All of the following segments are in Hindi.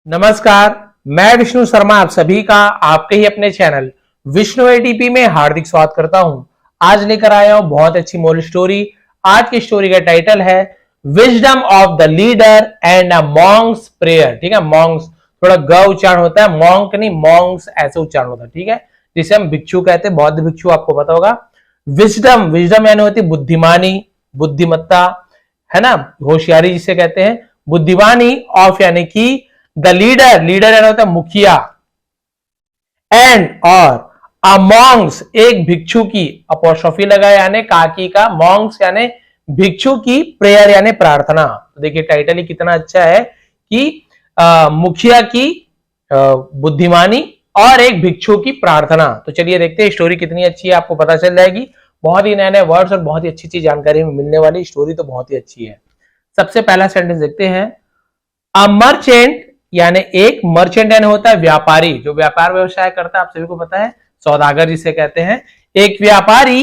नमस्कार, मैं विष्णु शर्मा आप सभी का आपके ही अपने चैनल विष्णु एटीपी में हार्दिक स्वागत करता हूं। आज लेकर आया हूं बहुत अच्छी मोरल स्टोरी। आज की स्टोरी का टाइटल है wisdom of the leader and a Monks prayer. ठीक है, मॉन्क्स थोड़ा ग उच्चारण होता है, मॉन्क नहीं मॉन्क्स ऐसे उच्चारण होता है। ठीक है, जिसे हम भिक्षु कहते हैं, बौद्ध भिक्षु, आपको पता होगा। विजडम, विजडम यानी होती बुद्धिमानी, बुद्धिमत्ता, है ना, होशियारी जिसे कहते हैं। बुद्धिमानी ऑफ यानी कि द लीडर, लीडर यानी होता है मुखिया, एंड और अमॉन्ग्स एक भिक्षु की, अपोस्ट्रोफी लगा यानी काकी का, मॉन्ग्स यानी भिक्षु की, प्रेयर यानी प्रार्थना। तो देखिए टाइटल ही कितना अच्छा है कि मुखिया की बुद्धिमानी और एक भिक्षु की प्रार्थना। तो चलिए देखते हैं स्टोरी कितनी अच्छी है, आपको पता चल जाएगी। बहुत ही नए नए वर्ड्स और बहुत ही अच्छी अच्छी जानकारी मिलने वाली स्टोरी तो बहुत ही अच्छी है। सबसे पहला सेंटेंस देखते हैं। अ मर्चेंट यानी एक, मर्चेंट यानी होता है व्यापारी, जो व्यापार व्यवसाय करता है, आप सभी को पता है, सौदागर जिसे कहते हैं। एक व्यापारी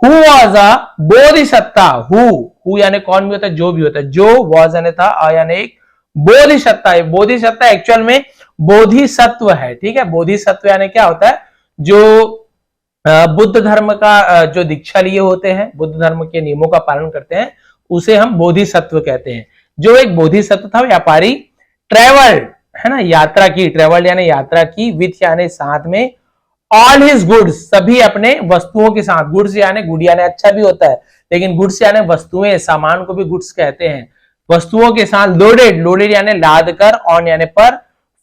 हु वाज अ बोधिसत्ता, हु यानी कौन भी होता है, जो भी होता है, जो वाज यानी था, अ यानी एक, बोधिसत्ता, बोधिसत्ता एक्चुअल में बोधिसत्व है। ठीक है, बोधिसत्व यानी क्या होता है, जो बुद्ध धर्म का जो दीक्षा लिए होते हैं, बुद्ध धर्म के नियमों का पालन करते हैं, उसे हम बोधिसत्व कहते हैं। जो एक बोधिसत्व था, व्यापारी, ट्रेवल्ड है ना, यात्रा की, ट्रेवल्ड यानी यात्रा की, विथ यानी साथ में, ऑल हिज गुड्स सभी अपने वस्तुओं के साथ, गुड्स यानी गुड यानी अच्छा भी होता है, लेकिन गुड्स यानी वस्तुएं, सामान को भी गुड्स कहते हैं, वस्तुओं के साथ, लोडेड, लोडेड यानी लाद कर, ऑन यानी पर,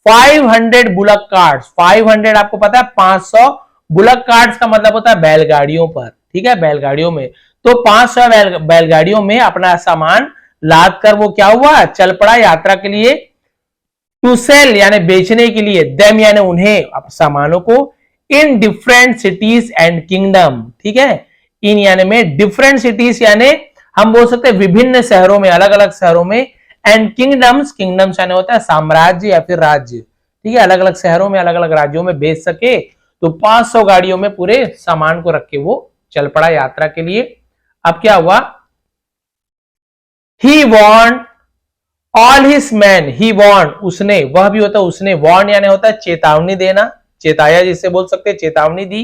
500 बुलक कार्ट्स, 500 आपको पता है 500 बुलक कार्ट्स का मतलब होता है बैलगाड़ियों पर। ठीक है, बैलगाड़ियों में, तो 500 बैलगाड़ियों में अपना सामान लाद कर वो क्या हुआ, चल पड़ा यात्रा के लिए। टू सेल यानी बेचने के लिए, देम यानी उन्हें, सामानों को, in different cities and kingdom. ठीक है, इन यानी में, डिफरेंट सिटीज यानी हम बोल सकते हैं विभिन्न शहरों में, अलग अलग शहरों में, एंड किंगडम्स, किंगडम्स यानी होता है साम्राज्य या फिर राज्य। ठीक है, अलग अलग शहरों में, अलग अलग राज्यों में बेच सके, तो 500 गाड़ियों में पूरे सामान को रख के वो चल पड़ा यात्रा के लिए। अब क्या हुआ, ही वॉन्ट ऑल हिज मैन, ही वॉर्न उसने, वह भी होता है उसने, वॉर्न यानी होता है चेतावनी देना, चेताया जिसे बोल सकते हैं, चेतावनी दी।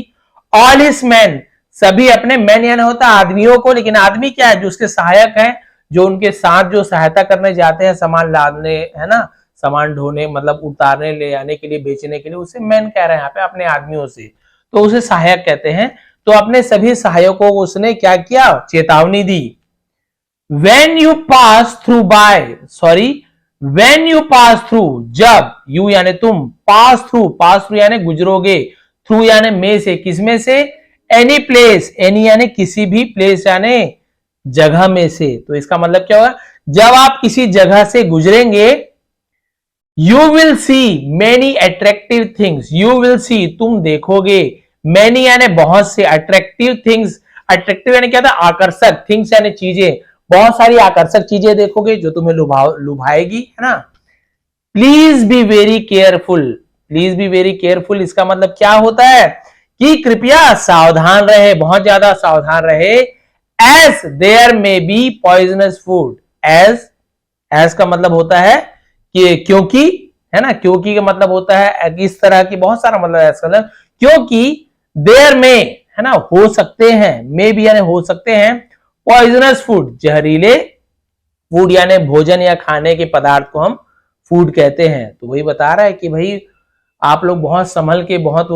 ऑल हिज मैन सभी अपने, मैन यानी होता है आदमियों को, लेकिन आदमी क्या है, जो उसके सहायक है, जो उनके साथ जो सहायता करने जाते हैं, सामान लादने, है ना, सामान ढोने, मतलब उतारने, ले आने के लिए, बेचने के लिए, उसे मैन कह रहे हैं यहाँ पे, अपने आदमियों से, तो उसे सहायक कहते हैं। तो अपने सभी सहायकों को उसने क्या किया, चेतावनी दी। when you pass through by, sorry, when you pass through, जब, you यानी तुम, pass through यानी गुजरोगे, through यानी में से, किसमें से, any place, any यानी किसी भी, place यानी जगह में से। तो इसका मतलब क्या होगा, जब आप किसी जगह से गुजरेंगे, you will see many attractive things, you will see तुम देखोगे, many यानी बहुत से, attractive things, attractive यानी क्या था, आकर्षक, things यानी चीजें, बहुत सारी आकर्षक चीजें देखोगे जो तुम्हें लुभाएगी, है ना। Please be very careful, please be very careful इसका मतलब क्या होता है कि कृपया सावधान रहे, बहुत ज्यादा सावधान रहे। एज देयर में बी पॉइजनस फूड, एज का मतलब होता है कि क्योंकि, है ना, क्योंकि का मतलब होता है इस तरह की, बहुत सारा मतलब है इसका, क्योंकि देयर में, है ना, हो सकते हैं, मे बी यानी हो सकते हैं, पॉइजनस फूड जहरीले, फूड यानी भोजन या खाने के पदार्थ को हम फूड कहते हैं। तो वही बता रहा है कि भाई आप लोग बहुत संभल के, बहुत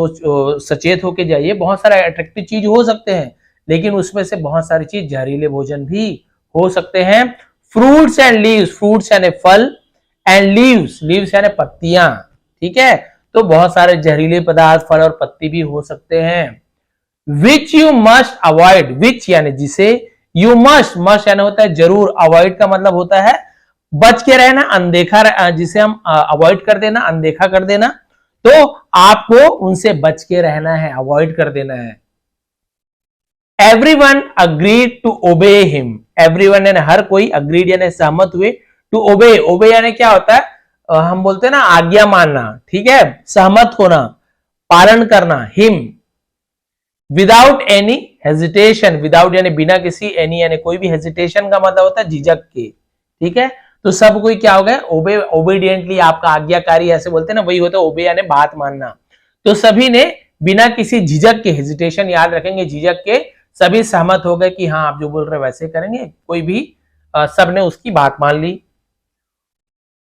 सचेत होके जाइए, बहुत सारे अट्रैक्टिव चीज हो सकते हैं, लेकिन उसमें से बहुत सारी चीज जहरीले भोजन भी हो सकते हैं। फ्रूट्स एंड लीव्स, फ्रूट्स यानी फल, एंड लीव्स, लीव्स यानी पत्तियां। ठीक है, तो बहुत सारे जहरीले पदार्थ, फल और पत्ती भी हो सकते हैं। विच यू मस्ट अवॉइड, विच यानी जिसे, यू मस्ट, मस्ट यानी होता है जरूर, अवॉइड का मतलब होता है बच के रहना, अनदेखा, जिसे हम अवॉइड कर देना, अनदेखा कर देना, तो आपको उनसे बच के रहना है, अवॉइड कर देना है। Everyone agreed to obey him, everyone यानी हर कोई, अग्रीड यानी सहमत हुए, टू ओबे, ओबे यानी क्या होता है, हम बोलते हैं ना आज्ञा मानना, ठीक है, सहमत होना, पालन करना, him, without any hesitation, without यानी बिना किसी, एनी यानी कोई भी, हेजिटेशन का मतलब होता है झिझक के। ठीक है, तो सब कोई क्या हो गया, ओबे, ओबीडियंटली, आपका आज्ञाकारी ऐसे बोलते हैं ना, वही होता है ओबे यानी बात मानना। तो सभी ने बिना किसी झिझक के, हेजिटेशन याद रखेंगे, झिझक के, सभी सहमत हो गए कि हाँ आप जो बोल रहे वैसे करेंगे, कोई भी सबने उसकी बात मान ली।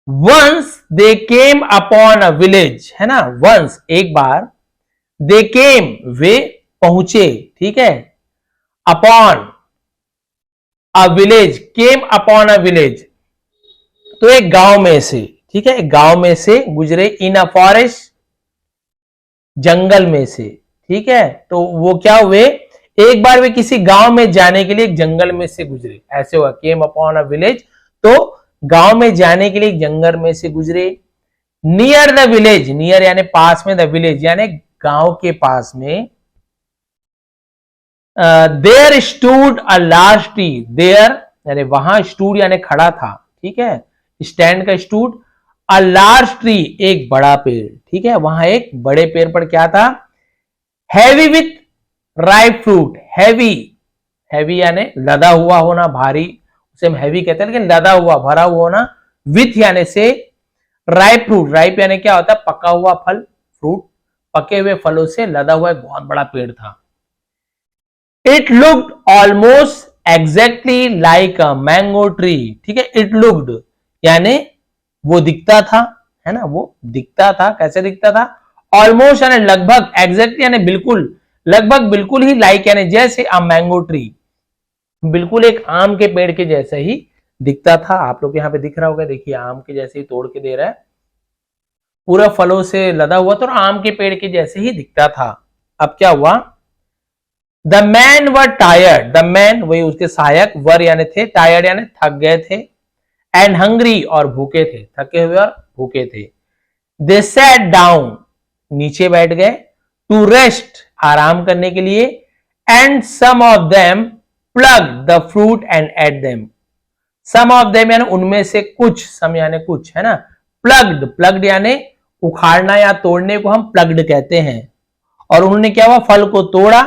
Once they came upon a village, है ना, वंस एक बार, दे केम वे पहुंचे, ठीक है, upon a village, came upon a village, तो एक गांव में से, ठीक है, एक गांव में से गुजरे, इन अ फॉरेस्ट, जंगल में से, ठीक है। तो वो क्या हुए, एक बार वे किसी गांव में जाने के लिए एक जंगल में से गुजरे, ऐसे हुआ, केम अपॉन अ विलेज, तो गांव में जाने के लिए एक जंगल में से गुजरे। नियर द विलेज, नियर यानी पास में, द विलेज यानी गांव के पास में, there stood a large tree, there यानी वहां, स्टूड यानी खड़ा था, ठीक है, स्टैंड का स्टूड, अ लार्ज ट्री एक बड़ा पेड़, ठीक है, वहां एक बड़े पेड़ पर क्या था, heavy with ripe fruit, heavy, heavy यानी लदा हुआ होना, भारी, उसे हम हैवी कहते हैं, लेकिन लदा हुआ, भरा हुआ होना, विथ यानी से, राइप फ्रूट, राइप यानी क्या होता है, पका हुआ फल, फ्रूट, पके हुए फलों से लदा हुआ एक बहुत बड़ा पेड़ था। It looked almost exactly like a mango tree, ठीक है, इट लुक्ड यानी वो दिखता था, है ना, वो दिखता था, कैसे दिखता था, ऑलमोस्ट यानी लगभग, एग्जैक्टली यानी बिल्कुल, लगभग बिल्कुल ही, लाइक यानी जैसे, अ मैंगो ट्री, बिल्कुल एक आम के पेड़ के जैसे ही दिखता था। आप लोग यहाँ पे दिख रहा होगा, देखिए आम के जैसे ही तोड़ के दे रहा है, पूरा फलों से लदा हुआ था और आम के पेड़ के जैसे ही दिखता था। अब क्या हुआ, the man were tired, the man वही उसके सहायक, वर यानी थे, टायर्ड यानी थक गए थे, एंड हंग्री और भूखे थे, थके हुए और भूखे थे। दे सैट डाउन नीचे बैठ गए, टू रेस्ट आराम करने के लिए, and some of them plug the fruit and ate them, some of them यानी उनमें से कुछ, सम यानी कुछ, है ना, प्लग्ड, प्लग्ड यानी उखाड़ना या तोड़ने को हम प्लग्ड कहते हैं, और उन्होंने क्या हुआ, फल को तोड़ा,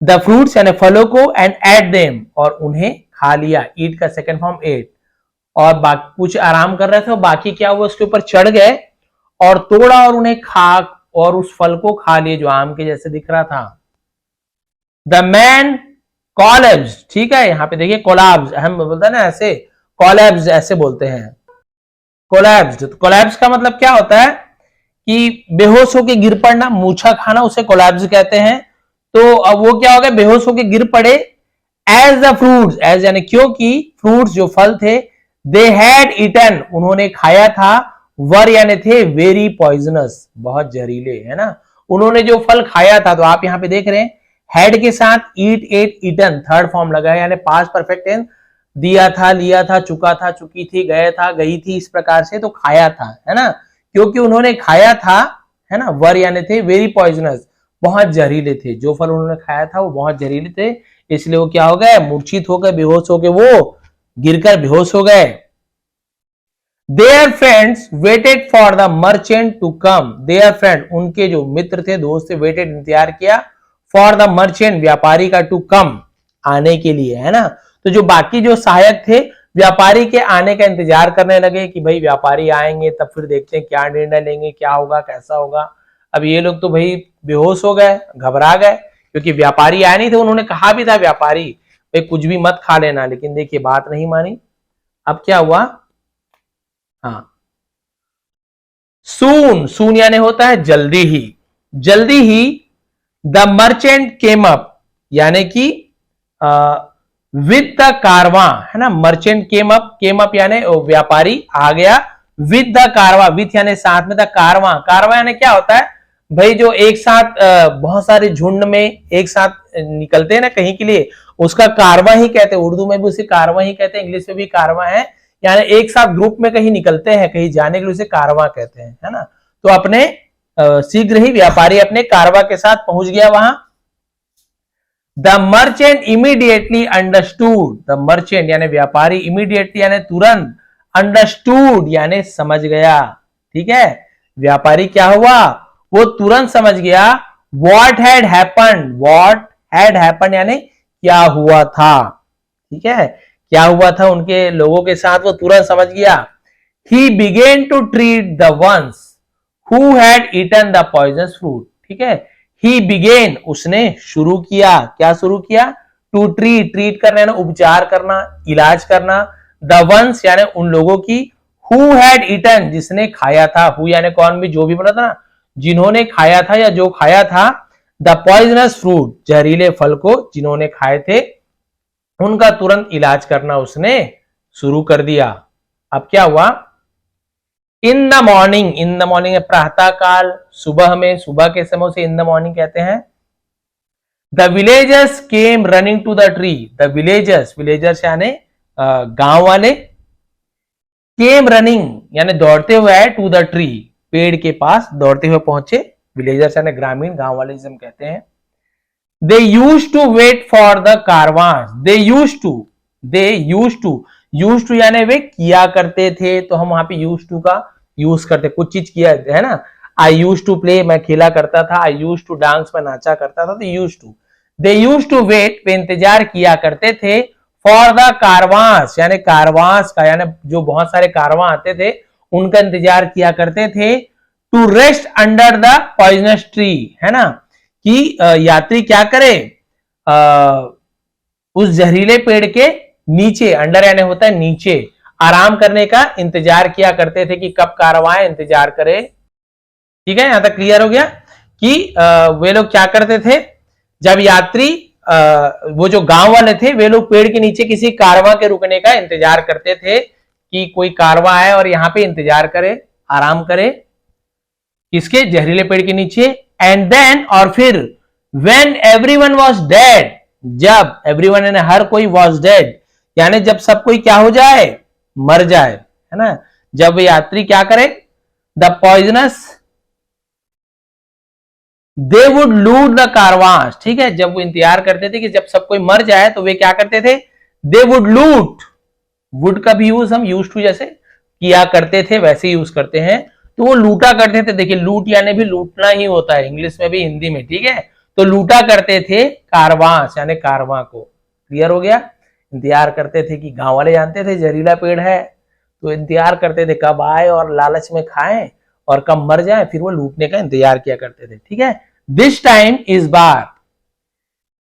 द फ्रूट्स यानी फलों को, एंड एट देम और उन्हें खा लिया, ईट का सेकंड फॉर्म एट, और बाकी कुछ आराम कर रहे थे और बाकी क्या हुआ, उसके ऊपर चढ़ गए और तोड़ा और उन्हें खा, और उस फल को खा लिए जो आम के जैसे दिख रहा था। द मैन कॉलेब्स, ठीक है, यहां पे देखिए कोलैब्स, हम बोलते हैं ना ऐसे, कॉलेब्स ऐसे बोलते हैं, कोलैब्स, तो कोलैब्स का मतलब क्या होता है कि बेहोश होकर गिर पड़ना, मूछा खाना, उसे कोलैब्स कहते हैं। तो अब वो क्या हो गया, बेहोश होकर गिर पड़े, एज द फ्रूट्स, एज यानी क्योंकि, फ्रूट्स जो फल थे, दे हैड ईटन उन्होंने खाया था, वर यानी थे वेरी पॉइजनस बहुत जहरीले, है ना, उन्होंने जो फल खाया था, तो आप यहां पे देख रहे हैं हैड के साथ ईट, एट, ईटन थर्ड फॉर्म लगा है, यानी पास्ट परफेक्ट टेंस, दिया था, लिया था, चुका था, चुकी थी, गया था, गई थी, इस प्रकार से, तो खाया था, है ना, क्योंकि उन्होंने खाया था, है ना, वर यानी थे वेरी पॉइजनस बहुत जहरीले थे, जो फल उन्होंने खाया था वो बहुत जहरीले थे, इसलिए वो क्या हो गए, मूर्छित हो गए, बेहोश हो गए, वो गिरकर बेहोश हो गए। Their friends waited for the merchant to come, their friend उनके जो मित्र थे, दोस्त थे, वेटेड इंतजार किया, फॉर द मर्चेंट व्यापारी का, टू कम आने के लिए, है ना, तो जो बाकी जो सहायक थे व्यापारी के आने का इंतजार करने लगे कि भाई व्यापारी आएंगे तब फिर देखते हैं क्या निर्णय लेंगे, क्या होगा, कैसा होगा। अब ये लोग तो भाई बेहोश हो गए, घबरा गए, क्योंकि व्यापारी आए नहीं थे, उन्होंने कहा भी था व्यापारी भाई कुछ भी मत खा लेना, लेकिन देखिए बात नहीं मानी। अब क्या हुआ, हाँ, सून, सून यानी होता है जल्दी ही, जल्दी ही, द मर्चेंट केम अप यानी कि विद द कारवां, है ना, मर्चेंट केम अप यानी व्यापारी आ गया, विद द कारवा, विथ यानी साथ में, द कारवां, कारवां यानी क्या होता है भाई, जो एक साथ बहुत सारे झुंड में एक साथ निकलते हैं ना कहीं के लिए, उसका कारवा ही कहते हैं, उर्दू में भी उसे कारवा ही कहते हैं, इंग्लिश में भी कारवा है, यानी एक साथ ग्रुप में कहीं निकलते हैं, कहीं जाने के लिए उसे कारवा कहते हैं, है ना, तो अपने शीघ्र ही व्यापारी अपने कारवा के साथ पहुंच गया वहां। The merchant immediately understood, the merchant यानी व्यापारी, इमीडिएटली यानी तुरंत, अंडरस्टूड यानी समझ गया, ठीक है, व्यापारी क्या हुआ, वो तुरंत समझ गया, what had happened, what had happened यानी क्या हुआ था, ठीक है, क्या हुआ था उनके लोगों के साथ, वो तुरंत समझ गया। He began to treat the ones who had eaten the poisonous fruit, ठीक है। ही बिगेन, उसने शुरू किया, क्या शुरू किया, टू ट्रीट, ट्रीट करना यानी उपचार करना, इलाज करना, द वंस यानी उन लोगों की, हु हैड ईटन जिसने खाया था, हु यानी कौन भी, जो भी बोला था ना, जिन्होंने खाया था या जो खाया था, द पॉइजनस फ्रूट जहरीले फल को जिन्होंने खाए थे, उनका तुरंत इलाज करना उसने शुरू कर दिया। अब क्या हुआ, in the morning, in the morning प्रातः काल, सुबह में, सुबह के समय उसे इन द मॉर्निंग कहते हैं। The villagers came running to the tree, the villagers, villagers यानी गांव वाले, केम रनिंग यानी दौड़ते हुए आए, टू द ट्री पेड़ के पास दौड़ते हुए पहुंचे, विलेजर्स यानी ग्रामीण, गांव वाले जिसे हम कहते हैं। They used to wait for the caravan, they used to यानी वे किया करते थे, तो हम वहां पे यूज टू का यूज करते, कुछ चीज किया है ना। आई यूज टू प्ले, मैं खेला करता था, आई यूज टू डांस, मैं नाचा करता था, तो used to. They used to wait, वे इंतजार किया करते थे, फॉर द कारवांस यानी कारवांस का, यानी जो बहुत सारे कारवां आते थे उनका इंतजार किया करते थे। To rest under the poisonous tree, है ना, कि यात्री क्या करे, उस जहरीले पेड़ के नीचे, अंडर यानी होता है नीचे, आराम करने का इंतजार किया करते थे कि कब कारवां इंतजार करे। ठीक है, यहां तक क्लियर हो गया कि वे लोग क्या करते थे, जब यात्री वो जो गांव वाले थे वे लोग पेड़ के नीचे किसी कारवां के रुकने का इंतजार करते थे कि कोई कारवां आए और यहां पे इंतजार करे, आराम करे, किसके, जहरीले पेड़ के नीचे। एंड देन, और फिर, व्हेन एवरीवन वाज डेड, जब एवरीवन यानी हर कोई, वाज डेड यानी जब सब कोई क्या हो जाए, मर जाए, है ना, जब यात्री क्या करे, द पॉइजनस, दे वुड लूट द कारवांस, ठीक है, जब वो इंतजार करते थे कि जब सब कोई मर जाए तो वे क्या करते थे, दे वुड लूट, वुड का भी यूज हम यूज टू जैसे किया करते थे वैसे यूज करते हैं, तो वो लूटा करते थे। देखिए लूट यानी भी लूटना ही होता है इंग्लिश में भी हिंदी में, ठीक है, तो लूटा करते थे कारवांस यानी कारवां को। क्लियर हो गया, इंतजार करते थे कि गांव वाले जानते थे जहरीला पेड़ है, तो इंतजार करते थे कब आए और लालच में खाएं और कब मर जाए, फिर वो लूटने का इंतजार किया करते थे। ठीक है, दिस टाइम, इस बार,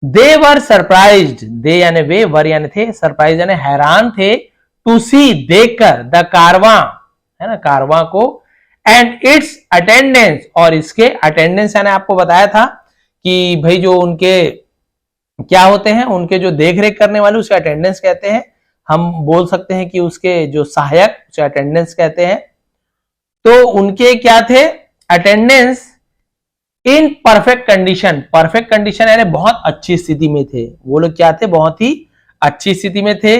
दे वर सरप्राइज्ड, दे यानी वे, वर यानी थे, सरप्राइज यानी हैरान थे, टू सी देखकर, द कारवां है ना, कारवां को, एंड इट्स अटेंडेंस, और इसके अटेंडेंस यानी आपको बताया था कि भाई जो उनके क्या होते हैं, उनके जो देख रेख करने वाले उसे अटेंडेंस कहते हैं, हम बोल सकते हैं कि उसके जो सहायक उसे अटेंडेंस कहते हैं। तो उनके क्या थे, attendance in perfect condition, perfect condition यानी बहुत अच्छी स्थिति में थे, वो लोग क्या थे, बहुत ही अच्छी स्थिति में थे।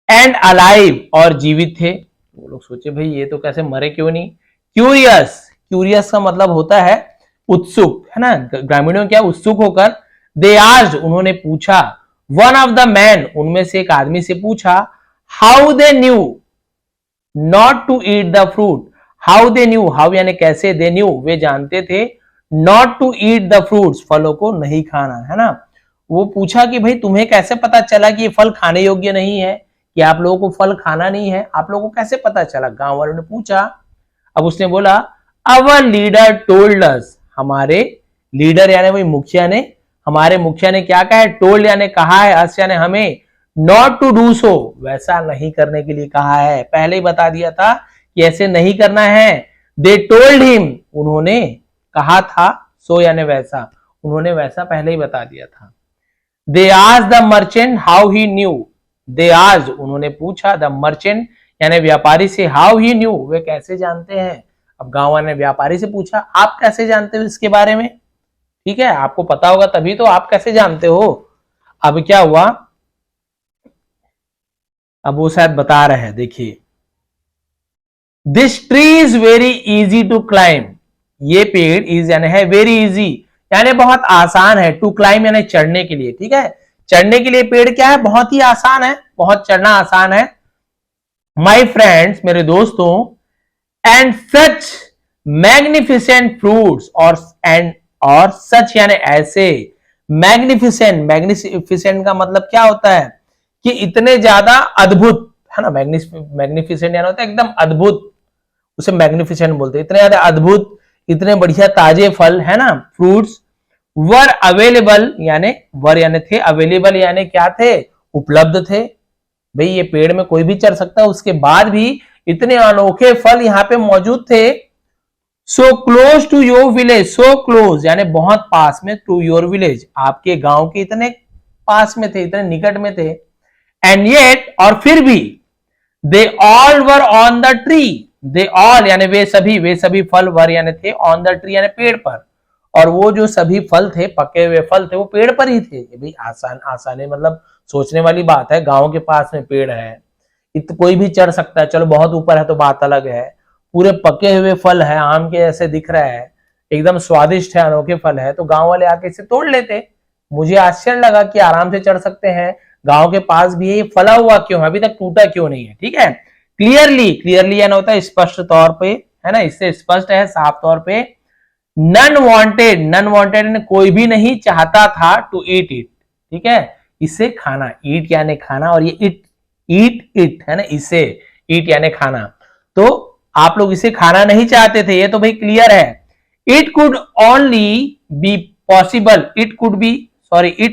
एंड अलाइव, और जीवित थे। वो लोग सोचे भाई ये तो कैसे मरे क्यों नहीं। क्यूरियस, क्यूरियस का मतलब होता है उत्सुक, है ना, ग्रामीणों क्या उत्सुक होकर, दे आस्क्ड, उन्होंने पूछा, वन ऑफ द मैन, उनमें से एक आदमी से पूछा, how they knew not to eat the fruit, how they knew, how यानी कैसे, दे न्यू वे जानते थे, not to eat the fruits फलों को नहीं खाना, है ना। वो पूछा कि भाई तुम्हें कैसे पता चला कि ये फल खाने योग्य नहीं है, कि आप लोगों को फल खाना नहीं है, आप लोगों को कैसे पता चला, गांव वालों ने पूछा। अब उसने बोला, अवर लीडर टोल्ड अस, हमारे लीडर यानी वही मुखिया ने, हमारे मुखिया ने क्या कहा है, टोल्ड यानी कहा है, अस यानी हमें, नॉट टू डू सो वैसा नहीं करने के लिए कहा है, पहले ही बता दिया था कि ऐसे नहीं करना है। दे टोल्ड हिम, उन्होंने कहा था, सो यानी वैसा, उन्होंने वैसा पहले ही बता दिया था। They asked the merchant how he new, they asked उन्होंने पूछा, द मर्चेंट यानी व्यापारी से, हाउ ही न्यू वे कैसे जानते हैं। अब गांव वाले ने व्यापारी से पूछा, आप कैसे जानते हो इसके बारे में, ठीक है, आपको पता होगा तभी तो, आप कैसे जानते हो। अब क्या हुआ, अब वो शायद बता रहे हैं, देखिए, this tree is very easy to climb, ये पेड़ इज यानी है, वेरी इजी यानी बहुत आसान है, टू क्लाइम यानी चढ़ने के लिए, ठीक है, चढ़ने के लिए पेड़ क्या है, बहुत ही आसान है, बहुत चढ़ना आसान है। माई फ्रेंड्स, मेरे दोस्तों, एंड सच मैग्निफिसेंट फ्रूट्स, और सच यानी ऐसे, मैग्निफिसेंट, मैग्निफिसेंट का मतलब क्या होता है कि इतने ज्यादा अद्भुत, है ना, मैग्निफिसेंट यानी होता है एकदम अद्भुत, उसे मैग्निफिसेंट बोलते हैं, इतने ज्यादा अद्भुत, इतने बढ़िया ताजे फल, है ना, फ्रूट्स वर अवेलेबल, यानी वर यानी थे, अवेलेबल यानी क्या थे, उपलब्ध थे। भाई ये पेड़ में कोई भी चढ़ सकता है, उसके बाद भी इतने अनोखे फल यहाँ पे मौजूद थे। So close to your village, so close यानी बहुत पास में, टू योर विलेज आपके गांव के इतने पास में थे, इतने निकट में थे। एंड येट और फिर भी, they all were on the tree, they all यानी वे सभी फल वर यानी थे, ऑन द ट्री यानी पेड़ पर, और वो जो सभी फल थे, पके हुए फल थे, वो पेड़ पर ही थे। भाई आसान है, मतलब सोचने वाली बात है, गांव के पास में पेड़ है, कोई भी चढ़ सकता है, चलो बहुत ऊपर है तो बात अलग है, पूरे पके हुए फल है, आम के ऐसे दिख रहा है, एकदम स्वादिष्ट है, अनोखे फल है, तो गांव वाले आके इसे तोड़ लेते। मुझे आश्चर्य लगा कि आराम से चढ़ सकते हैं, गांव के पास भी है, ये फला हुआ क्यों है, अभी तक टूटा क्यों नहीं है, ठीक है। क्लियरली यानी होता है स्पष्ट तौर पे, है ना, इससे स्पष्ट है, साफ तौर पे। नन वांटेड कोई भी नहीं चाहता था, टू ईट इट, ठीक है, इसे खाना, ईट यानी खाना, और ये इट है ना, इसे ईट यानी खाना, तो आप लोग इसे खाना नहीं चाहते थे, ये तो भाई क्लियर है। It could only be possible, it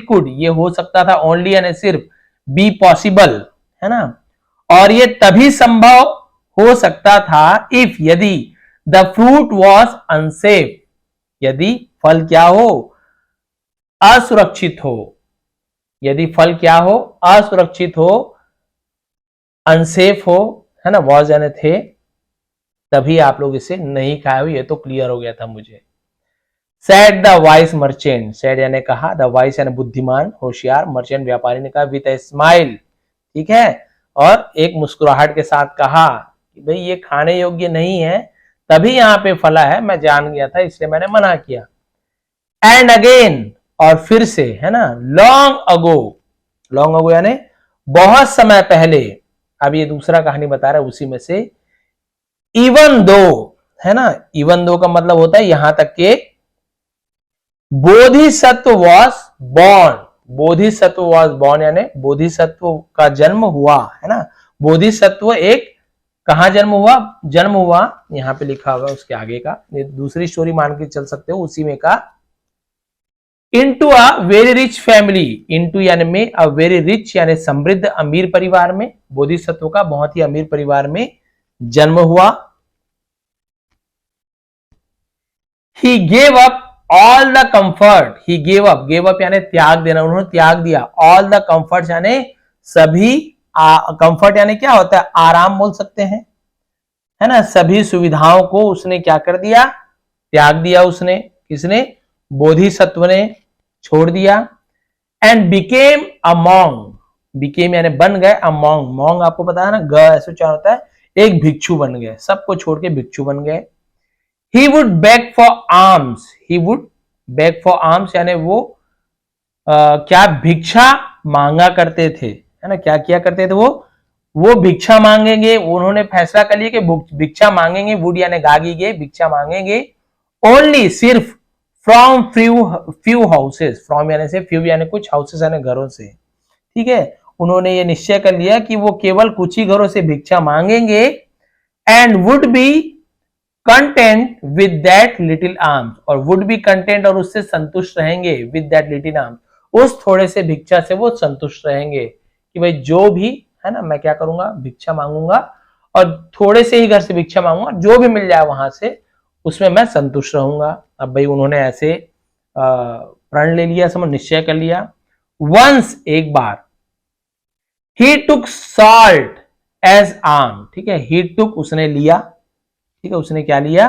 could ये हो सकता था, ओनली यानी सिर्फ, बी पॉसिबल, है ना, और ये तभी संभव हो सकता था, इफ यदि, द फ्रूट वॉज अनसेफ, यदि फल क्या हो, असुरक्षित हो, यदि फल क्या हो, असुरक्षित हो, अनसेफ हो, है ना, वॉज यानी थे, तभी आप लोग इसे नहीं खाए हो, ये तो क्लियर हो गया था मुझे। Said the vice merchant, said यानी कहा, द वाइस यानी बुद्धिमान, होशियार, मर्चेंट व्यापारी ने कहा, विद ए स्माइल, ठीक है, और एक मुस्कुराहट के साथ कहा कि भाई ये खाने योग्य नहीं है, तभी यहां पे फला है, मैं जान गया था, इसलिए मैंने मना किया। एंड अगेन, और फिर से, है ना, लॉन्ग अगो यानी बहुत समय पहले, अब ये दूसरा कहानी बता रहा है उसी में से। इवन दो, है ना, इवन दो का मतलब होता है यहां तक के, बोधिसत्व वॉज बॉर्न यानी बोधिसत्व का जन्म हुआ, है ना, बोधिसत्व एक कहां जन्म हुआ, यहां पे लिखा हुआ उसके आगे का, ये दूसरी स्टोरी मान के चल सकते हो, उसी में का, into a very rich family, into यानी में, अ वेरी रिच यानी समृद्ध, अमीर परिवार में, बोधिसत्व का बहुत ही अमीर परिवार में जन्म हुआ। He gave up all the comfort, he gave up यानी त्याग देना, उन्होंने त्याग दिया, ऑल द कंफर्ट यानी सभी, कंफर्ट यानी क्या होता है, आराम बोल सकते हैं, है ना, सभी सुविधाओं को उसने क्या कर दिया, त्याग दिया उसने, किसने, बोधिसत्व ने छोड़ दिया। एंड बिकेम अ मॉन्ग, बिकेम यानी बन गए, अ मॉन्ग आपको पता है ना, ग ऐसे उच्चारण होता है, एक भिक्षु बन गए, सबको छोड़ के भिक्षु बन गए। He would bag for arms यानी वो क्या भिक्षा मांगा करते थे, है ना, क्या किया करते थे वो भिक्षा मांगेंगे, उन्होंने फैसला कर लिया कि भिक्षा मांगेंगे, वुड यानी गागेंगे, भिक्षा मांगेंगे, ओनली सिर्फ, फ्रॉम फ्यू हाउसेस, फ्रॉम यानी से, फ्यू यानी कुछ, हाउसेस यानी घरों से, ठीक है, उन्होंने ये निश्चय कर लिया कि वो केवल कुछ ही घरों से भिक्षा मांगेंगे। And would be content with that little arms, और वुड बी कंटेंट और उससे संतुष्ट रहेंगे, विद दैट लिटिल आर्म्स, उस थोड़े से भिक्षा से वो संतुष्ट रहेंगे, कि भाई जो भी, है ना, मैं क्या करूंगा, भिक्षा मांगूंगा, और थोड़े से ही घर से भिक्षा मांगूंगा, जो भी मिल जाए वहां से उसमें मैं संतुष्ट रहूंगा। अब भाई उन्होंने ऐसे प्रण ले लिया, समझ, निश्चय कर लिया। वंस एक बार, ही टुक सॉल्ट एज आर्म, ठीक है, ही टुक उसने लिया, ठीक है, उसने क्या लिया,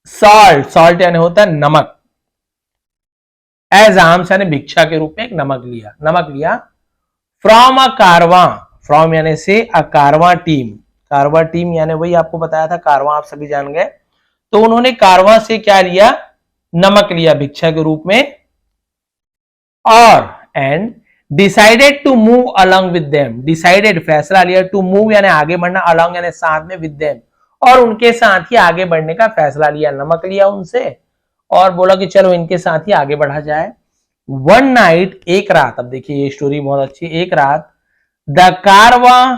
सॉल्ट यानी होता है नमक, एज आर्म्स यानी भिक्षा के रूप में एक नमक लिया, फ्रॉम अ कारवां, फ्रॉम यानी से, अ कारवां टीम यानी वही आपको बताया था, कारवां आप सभी जान गए, तो उन्होंने कारवां से क्या लिया, नमक लिया भिक्षा के रूप में, और and decided to move along with them, decided फैसला लिया, टू मूव यानी आगे बढ़ना, अलॉन्ग यानी साथ में, विद देम और उनके साथ ही आगे बढ़ने का फैसला लिया, नमक लिया उनसे और बोला कि चलो इनके साथ ही आगे बढ़ा जाए। वन नाइट, एक रात, अब देखिए ये स्टोरी बहुत अच्छी है। एक रात the caravan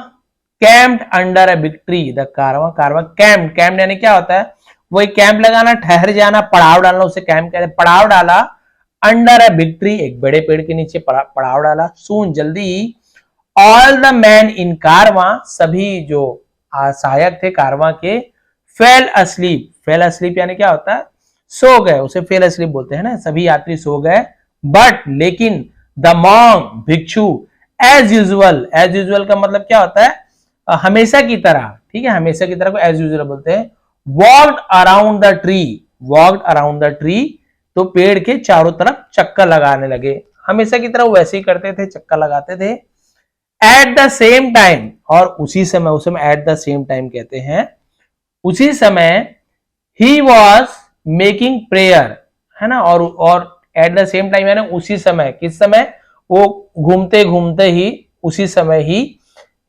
camped under a big tree. The caravan, caravan camp, camp यानी क्या होता है, वो एक कैंप लगाना, ठहर जाना, पड़ाव डालना, उसे कैंप कहते हैं। पड़ाव डाला अंडर ए बिग ट्री, एक बड़े पेड़ के नीचे पड़ाव डाला। सून, जल्दी ही, ऑल द मैन इन कारवा, सभी जो सहायक थे कारवा के, फेल अस्लीप, फेल अस्लीप यानी क्या होता है, सो गए, उसे फेल अस्लीप बोलते हैं ना, सभी यात्री सो गए। बट लेकिन द मॉन्क, भिक्षु, एज यूजुअल, एज यूजुअल का मतलब क्या होता है, हमेशा की तरह, ठीक है, हमेशा की तरह को एज यूजुअल बोलते हैं। Walked around the tree, walked around the tree, तो पेड़ के चारों तरफ चक्कर लगाने लगे। हमेशा की तरह वैसे ही करते थे, चक्कर लगाते थे। एट द सेम टाइम, और उसी समय, उस समय एट द सेम टाइम कहते हैं, उसी समय ही वॉज मेकिंग प्रेयर, है ना, और एट द सेम टाइम यानी उसी समय, किस समय, वो घूमते घूमते ही, उसी समय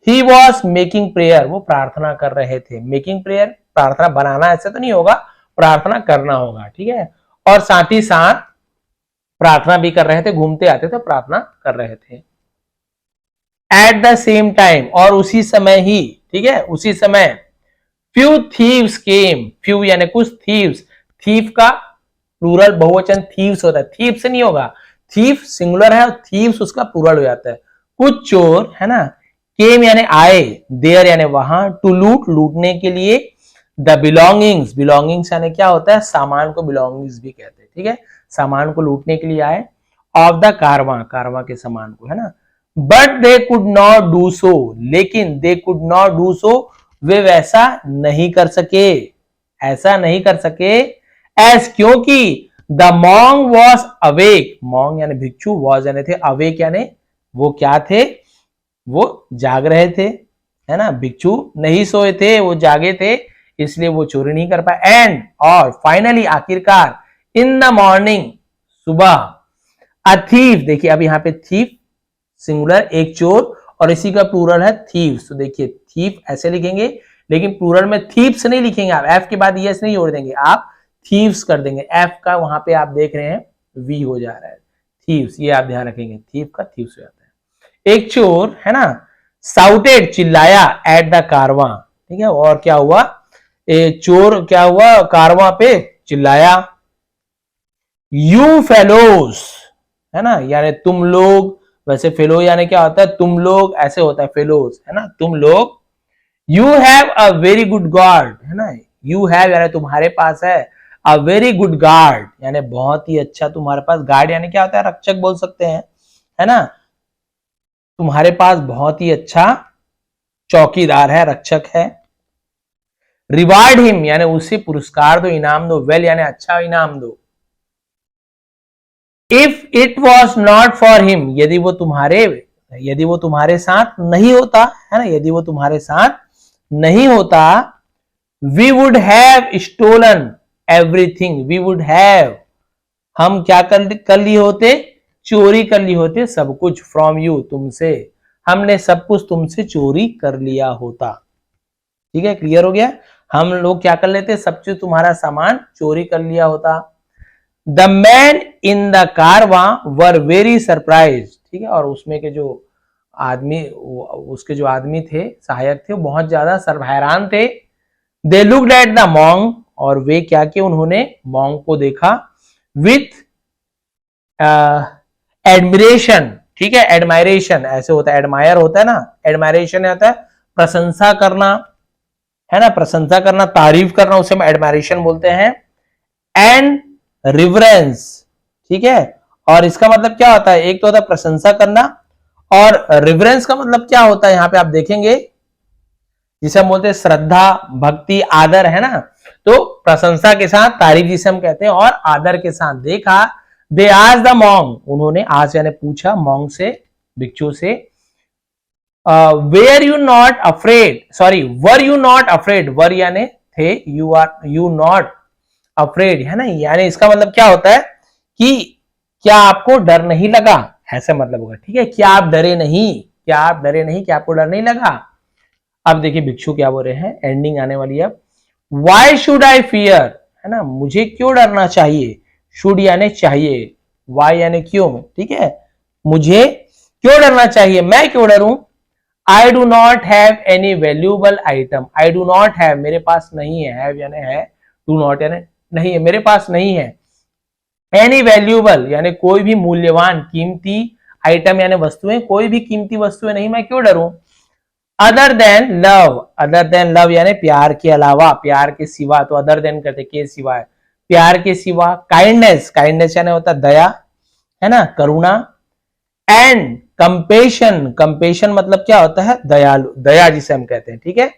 ही वॉज मेकिंग प्रेयर, वो प्रार्थना कर रहे थे। मेकिंग प्रेयर, प्रार्थना बनाना ऐसे तो नहीं होगा, प्रार्थना करना होगा, ठीक है। और साथ ही साथ प्रार्थना भी कर रहे थे, घूमते आते थे, प्रार्थना कर रहे थे। एट द सेम टाइम, और उसी समय ही, ठीक है, उसी समय, फ्यू थीव्स केम, फ्यू यानी कुछ, थीव्स, थीव का प्लूरल बहुवचन थीव्स होता है, थीव से नहीं होगा, थीव सिंगुलर है और थीव्स उसका प्लूरल हो जाता है। कुछ चोर, है ना, केम यानी आए, देयर यानी वहां, टू लूट, लूटने के लिए, द बिलोंगिंग्स, बिलोंगिंग्स यानी क्या होता है, सामान को बिलोंगिंग्स भी कहते हैं, ठीक है, सामान को लूटने के लिए आए, ऑफ द कारवा, कारवा के सामान को, है ना। But they could not do so, लेकिन they could not do so, वे वैसा नहीं कर सके, ऐसा नहीं कर सके, एस क्योंकि द मॉन्ग वॉज अवेक, मॉन्ग यानी भिक्षु, वॉज यानी थे, अवेक यानी वो क्या थे, वो जाग रहे थे, है ना, भिक्षु नहीं सोए थे, वो जागे थे, इसलिए वो चोरी नहीं कर पाए। एंड, और फाइनली, आखिरकार, इन द मॉर्निंग, सुबह, अ थीफ, देखिए अब यहाँ पे थीफ सिंगुलर, एक चोर, और इसी का प्लूरल है थीव्स, तो देखिए थीफ ऐसे लिखेंगे, लेकिन प्लूरल में थीप्स नहीं लिखेंगे आप, एफ के बाद यस नहीं जोड़ देंगे आप, थीव्स कर देंगे, एफ का वहां पे आप देख रहे हैं वी हो जा रहा है, थीव्स, ये आप ध्यान रखेंगे, थीफ का थीव्स हो जाता है। एक चोर, है ना, साउटेड, चिल्लाया, एट द कारवा, ठीक है, और क्या हुआ, चोर क्या हुआ, कारवा पे चिल्लाया। यू फेलोज, है ना, यानी तुम लोग, वैसे फेलो यानी क्या होता है, तुम लोग, ऐसे होता है फेलोज, है ना, तुम लोग। You have a very good guard, है ना, यू हैव यानी तुम्हारे पास है, अ वेरी गुड गार्ड यानी बहुत ही अच्छा तुम्हारे पास, गार्ड यानी क्या होता है, रक्षक बोल सकते हैं, है ना, तुम्हारे पास बहुत ही अच्छा चौकीदार है, रक्षक है। रिवार्ड हिम यानी उसे पुरस्कार दो, इनाम दो, वेल यानी अच्छा इनाम दो। If it was not for him, यदि वो तुम्हारे साथ नहीं होता, है ना, यदि वो तुम्हारे साथ नहीं होता, we would have stolen everything, we would have, हम क्या कर लिए होते, चोरी कर ली होते सब कुछ, फ्रॉम यू, तुमसे, हमने सब कुछ तुमसे चोरी कर लिया होता, ठीक है, क्लियर हो गया, हम लोग क्या कर लेते, सब चीज तुम्हारा सामान चोरी कर लिया होता। द मैन इन द कारवा वर वेरी सरप्राइज, ठीक है, और उसमें के जो आदमी, उसके जो आदमी थे, सहायक थे, वो बहुत ज्यादा हैरान थे। दे लुक्ड एट द मॉन्ग, और वे क्या किए, उन्होंने मॉन्ग को देखा, विथ एडमिरेशन, ठीक है, एडमायरेशन ऐसे होता है, एडमायर होता है ना, एडमायरेशन होता है प्रशंसा करना, है ना, प्रशंसा करना, तारीफ करना, उसे हम एडमायरेशन बोलते हैं। एंड रिवरेंस, ठीक है, और इसका मतलब क्या होता है, एक तो होता है प्रशंसा करना, और रिवरेंस का मतलब क्या होता है, यहां पे आप देखेंगे, जिसे हम बोलते हैं श्रद्धा, भक्ति, आदर, है ना, तो प्रशंसा के साथ तारीफ जिसे हम कहते हैं, और आदर के साथ देखा। दे आज द मॉन्ग, उन्होंने आज यानी पूछा मॉन्ग से, भिक्षु से, where you not afraid, sorry were you not afraid, were यानी थे, यू नॉट अफ्रेड, है ना, यानी इसका मतलब क्या होता है कि क्या आपको डर नहीं लगा, ऐसा मतलब होगा, ठीक है, क्या आप डरे नहीं, क्या आप डरे नहीं, क्या आपको डर नहीं लगा। अब देखिए भिक्षु क्या बोल रहे हैं, एंडिंग आने वाली है अब। वाई शुड आई फियर, है ना, मुझे क्यों डरना चाहिए, शुड यानी चाहिए, वाई यानी क्यों, ठीक है। मुझे क्यों डरना चाहिए, मैं क्यों डरूं। I do not have any valuable item, I do not have मेरे पास नहीं है, हैव यानी है, डू नॉट यानी नहीं है, मेरे पास नहीं है। एनी वैल्यूएबल यानी कोई भी मूल्यवान कीमती, आइटम यानी वस्तुएं, कोई भी कीमती वस्तुएं नहीं, मैं क्यों डरूं। Other than love, other than love यानी प्यार के अलावा, प्यार के सिवा, तो अदर देन कहते के सिवा है, प्यार के सिवा। काइंडनेस, काइंडनेस यानी होता है दया, है ना, करुणा। एंड कंपेशन, कंपेशन मतलब क्या होता है, दयालु, दया जिसे हम कहते हैं, ठीक है।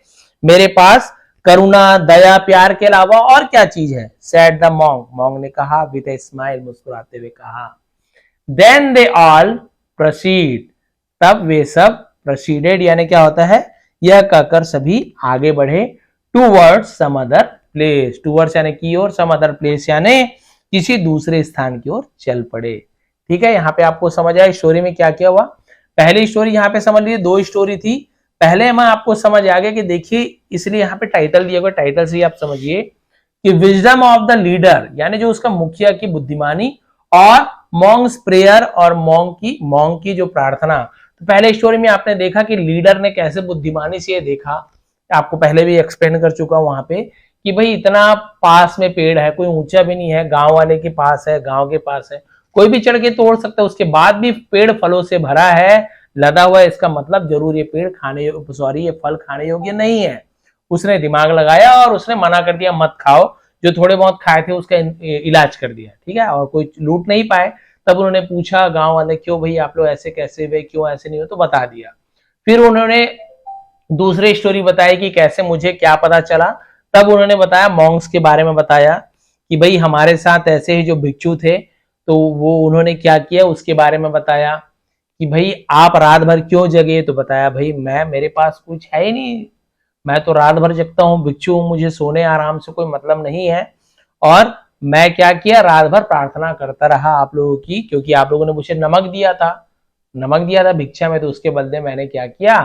मेरे पास करुणा, दया, प्यार के अलावा और क्या चीज है। सेड द मॉन्क, मॉन्क ने कहा, विद ए स्माइल, मुस्कुराते हुए कहा। देन दे ऑल प्रोसीड, तब वे सब, प्रोसीडेड यानी क्या होता है, यह कहकर सभी आगे बढ़े, towards some other place, towards यानी की ओर, सम अदर प्लेस यानी किसी दूसरे स्थान की ओर चल पड़े। ठीक है, यहाँ पे आपको समझ आया स्टोरी में क्या क्या हुआ। पहली स्टोरी यहाँ पे समझ लीजिए, दो स्टोरी थी। पहले में आपको समझ आ गया कि देखिए, इसलिए यहाँ पे टाइटल दिया गया, टाइटल से ही आप समझिए कि विजडम ऑफ द लीडर यानी जो उसका मुखिया की बुद्धिमानी, और मॉन्ग्स प्रेयर और मॉन्ग की जो प्रार्थना। तो पहले स्टोरी में आपने देखा कि लीडर ने कैसे बुद्धिमानी से ये देखा, आपको पहले भी एक्सप्लेन कर चुका हूं वहां पे, कि भाई इतना पास में पेड़ है, कोई ऊंचा भी नहीं है, गांव वाले के पास है, गांव के पास है, कोई भी चढ़ के तोड़ सकता है, उसके बाद भी पेड़ फलों से भरा है, लदा हुआ है, इसका मतलब जरूर ये पेड़ खाने, सॉरी ये फल खाने योग्य नहीं है। उसने दिमाग लगाया और उसने मना कर दिया मत खाओ, जो थोड़े बहुत खाए थे उसका इलाज कर दिया, ठीक है, और कोई लूट नहीं पाए। तब उन्होंने पूछा गांव वाले, क्यों भाई आप लोग ऐसे कैसे हुए, क्यों ऐसे नहीं हो, तो बता दिया। फिर उन्होंने दूसरी स्टोरी बताई कि कैसे मुझे क्या पता चला। तब उन्होंने बताया मॉन्क्स के बारे में, बताया कि भाई हमारे साथ ऐसे ही जो भिक्षु थे, तो वो उन्होंने क्या किया उसके बारे में बताया, कि भाई आप रात भर क्यों जगे, तो बताया भाई मैं, मेरे पास कुछ है ही नहीं, मैं तो रात भर जगता हूँ, भिक्षु हूं, मुझे सोने आराम से कोई मतलब नहीं है। और मैं क्या किया, रात भर प्रार्थना करता रहा आप लोगों की, क्योंकि आप लोगों ने मुझे नमक दिया था भिक्षा में, तो उसके बदले मैंने क्या किया,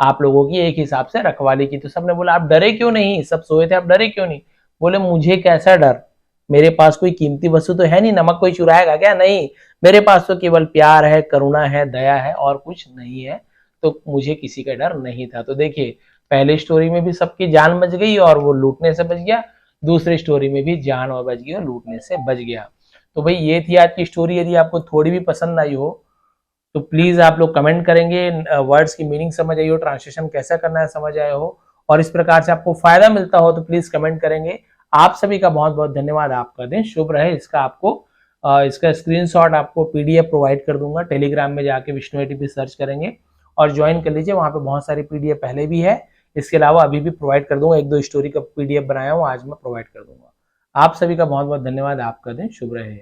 आप लोगों की एक हिसाब से रखवाली की। तो सबने बोला आप डरे क्यों नहीं, सब सोए थे, आप डरे क्यों नहीं। बोले मुझे कैसा डर, मेरे पास कोई कीमती वस्तु तो है नहीं, नमक कोई चुराएगा क्या, नहीं, मेरे पास तो केवल प्यार है, करुणा है, दया है, और कुछ नहीं है, तो मुझे किसी का डर नहीं था। तो देखिए, पहली स्टोरी में भी सबकी जान बच गई और वो लूटने से बच गया, दूसरी स्टोरी में भी जान और बच गई और लूटने से बच गया। तो भाई ये थी आज की स्टोरी। यदि आपको थोड़ी भी पसंद आई हो तो प्लीज आप लोग कमेंट करेंगे, वर्ड्स की मीनिंग समझ आई हो, ट्रांसलेशन कैसा करना है समझ आए हो, और इस प्रकार से आपको फायदा मिलता हो तो प्लीज कमेंट करेंगे। आप सभी का बहुत बहुत धन्यवाद, आपका दिन शुभ रहे। इसका आपको इसका स्क्रीनशॉट आपको पीडीएफ प्रोवाइड कर दूंगा, टेलीग्राम में जाके विष्णु एटीपी सर्च करेंगे और ज्वाइन कर लीजिए, वहां पे बहुत सारी पीडीएफ पहले भी है, इसके अलावा अभी भी प्रोवाइड कर दूंगा, एक दो स्टोरी का पीडीएफ बनाया हूँ, आज मैं प्रोवाइड कर दूंगा। आप सभी का बहुत बहुत धन्यवाद, आपका दिन शुभ रहे।